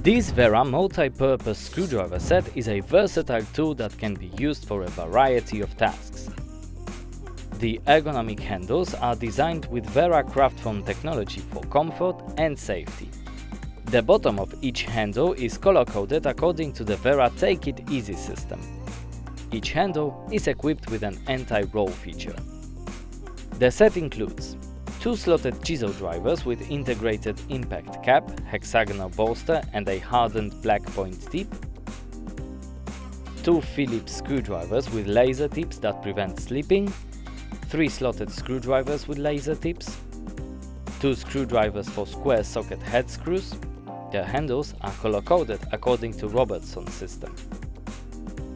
This Wera multi-purpose screwdriver set is a versatile tool that can be used for a variety of tasks. The ergonomic handles are designed with Wera Kraftform technology for comfort and safety. The bottom of each handle is color-coded according to the Wera Take It Easy system. Each handle is equipped with an anti-roll feature. The set includes 2 slotted chisel drivers with integrated impact cap, hexagonal bolster and a hardened black point tip, 2 Phillips screwdrivers with laser tips that prevent slipping, 3 slotted screwdrivers with laser tips, 2 screwdrivers for square socket head screws. The handles are color-coded according to Robertson's system,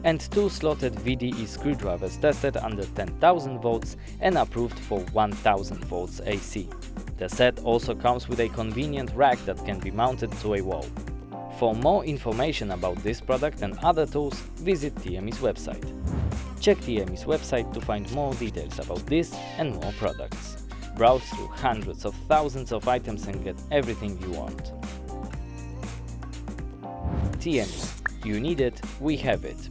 and 2 slotted VDE screwdrivers tested under 10,000 volts and approved for 1000 volts AC. The set also comes with a convenient rack that can be mounted to a wall. For more information about this product and other tools, visit TME's website. Check TME's website to find more details about this and more products. Browse through hundreds of thousands of items and get everything you want. TME. You need it, we have it.